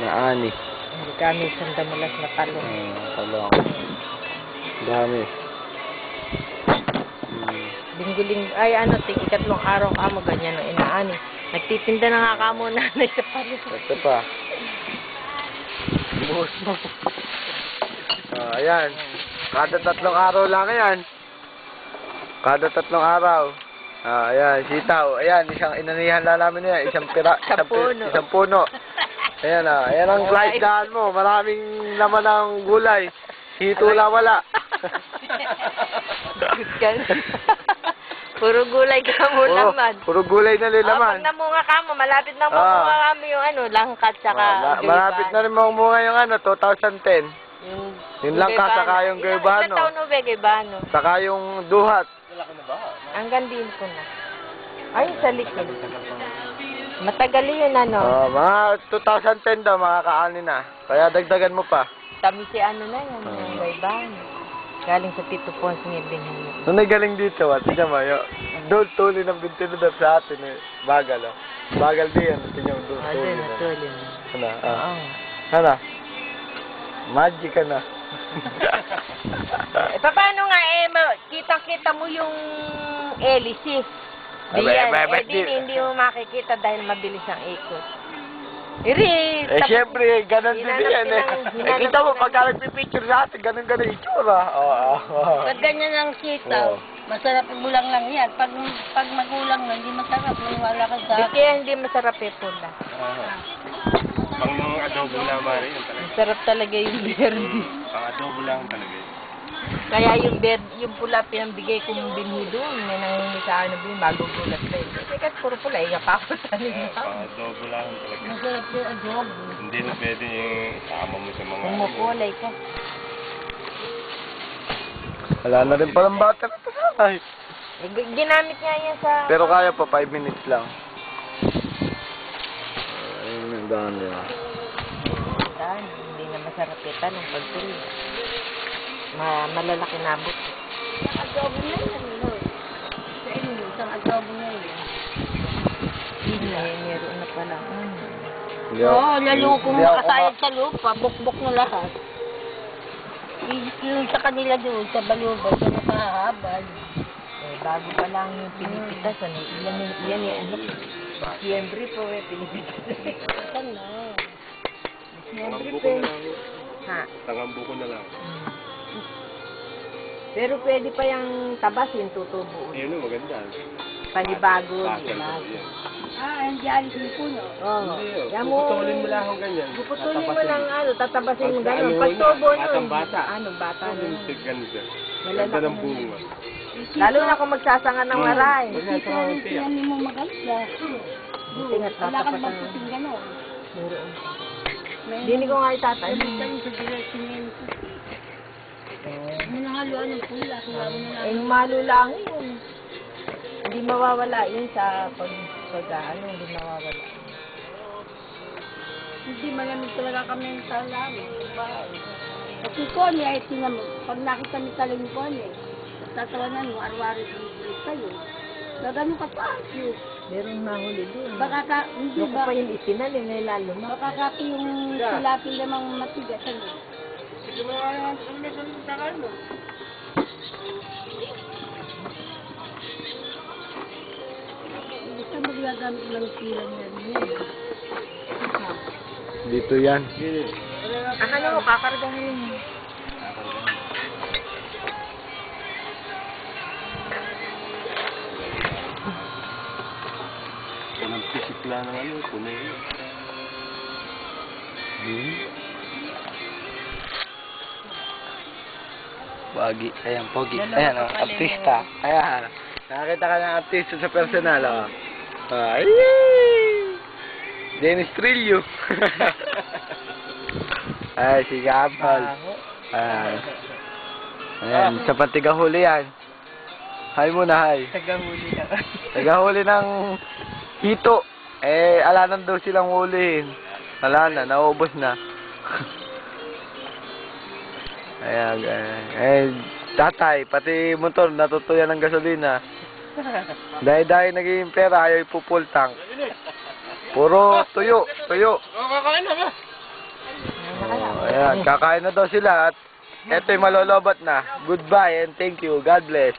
Na ani. Kami sandamulas na talong. Talong. Dami. Linggo-linggo, ay ano, ikatlong araw ka mo, ganyan ang inaani. Nagtitinda na nga ka mo nanay sa palis. Ito pa. Buhos mo. Ayan. Kada 3 araw lang yan. Kada 3 araw. Ayan, sitaw. Ayan, isang inanihan lang namin yan. Isang puno. Ayan ayan ang glaisdahan mo. Maraming laman ng gulay. Hito lang wala. Puro gulay ka mo laman. Puro gulay na lilaman. Pag namunga ka mo, malapit na mamunga kami yung ano, langkat saka malapit na rin mamunga yung ano, 2010. Yung langka saka yung gaybano. Ilang taon na gaybano? Saka yung duhat. Hanggang din ko na. Ay, sa likod. Matagal yun ano. Mga 2010 daw, makakaani na. Kaya dagdagan mo pa. Tamis si ano na yan, yung gaybano. Galing sa Tito Pons niya binili. Nung galing dito, tignan mo, doon tuli ng bintinudap sa atin eh. Bagal Bagal din yan, tignan mo doon tuli na. Tuli na. Ano? Magic ka na. Paano nga kitang-kita mo yung hélice. Hindi mo makikita dahil mabilis ang ikot. Siyempre, ganun din yan eh. Kita mo, pagka nagpipicture sa atin, ganun itsura. Pag ganyan ang sitaw, masarap bulang lang yan. Pag magulang na, hindi masarap. Maniwala ka sa akin. Kaya hindi masarap pula. Pang adobo lang, Mari, yun talaga. Masarap talaga yung verde. Pang adobo lang talaga yun. Kaya yung yung pula pinambigay kong binhi doon. May nangingi sa ano bin, magugulat pa eh. Kasi puro pula, ikapakot na nila. Pang adobo lang talaga. Masarap yung adobo. Hindi na pwede yung sama mo sa mga... Kumukulay ka. Wala na rin palang butter ito sa Ginamit niya yan sa... Pero kaya pa, 5 minutes lang. Ayun, daan din. Hindi na masarap ito nung pagtuloy. Malalaki na abot. Adobo na yan, no? Sa inyo, isang adobo na yan. Hindi na, meron na pala. Lalo kung makasayad sa lupa, bukbok na lahat. Yung sa kanila doon, sa balubay, sa nakahabal. Bago pa lang yung pinipitasan. Yan ano. Siyempre po pinipitasan. Saan na? Siyempre Tangambo po. ko na lang. Ha? Tangambo ko na lang. Pero pwede pa yung tabasin, tutubo. Yun o, maganda. Panibago. Pasal Diba? ko yan. Hindi alis yung puno. Oo. Hindi Yan o. Puputulin mo lang akong ganyan. Puputulin mo lang tatabasin mo Pagka gano'n. ano Pagtubo na, nun. batang bata. Bata Ano nun. yung ganito? Malalaki Ganda ng na bunga. Lalo na kung magsasanga ng maray. Dito rin sinanin mo maganda. Buti nga Wala kang tatapasan. magputing gano'n. Meron. Hindi ko nga itatayo. Ano tayo sa direct Ano nangaluan ng pula? Kaya mo na Yung malulang yun. Hindi mawawala yun sa hindi mawawala. Hindi malamig talaga kami sa lamin. Kasi Connie, ay tingnan mo, pag nakita ni Taling Connie, tatawanan mo, arwari ng kayo. Gagano ka pa, Meron nahuli doon. baka ka, hindi Yung ba, pa yung itinalim na lalo na. baka ka yung silapin lamang matigas, ano? Gusto magagamit ng silang yan. Dito yan. Akala mo, kakargahin mo. Unang pisikla ng ano, puno yun. Pogi. Ayan, pogi. Ayan, artista. Ayan. Nakakita ka ng artista sa personal, Ay! Dennis Trillo. Ay, si Gabal. Ayan, sa patigahuli yan. Hi muna, hi. Tagahuli na. Tagahuli ng hito. Ala na daw silang hulihin. Wala na, naubos na. Ayan, tatay, pati motor, natutuyan ng gasolina. Dahil naging pera, ayaw ipupul tank. Puro tuyo. Ayan, kakain na daw sila at eto'y malolobat na. Goodbye and thank you. God bless.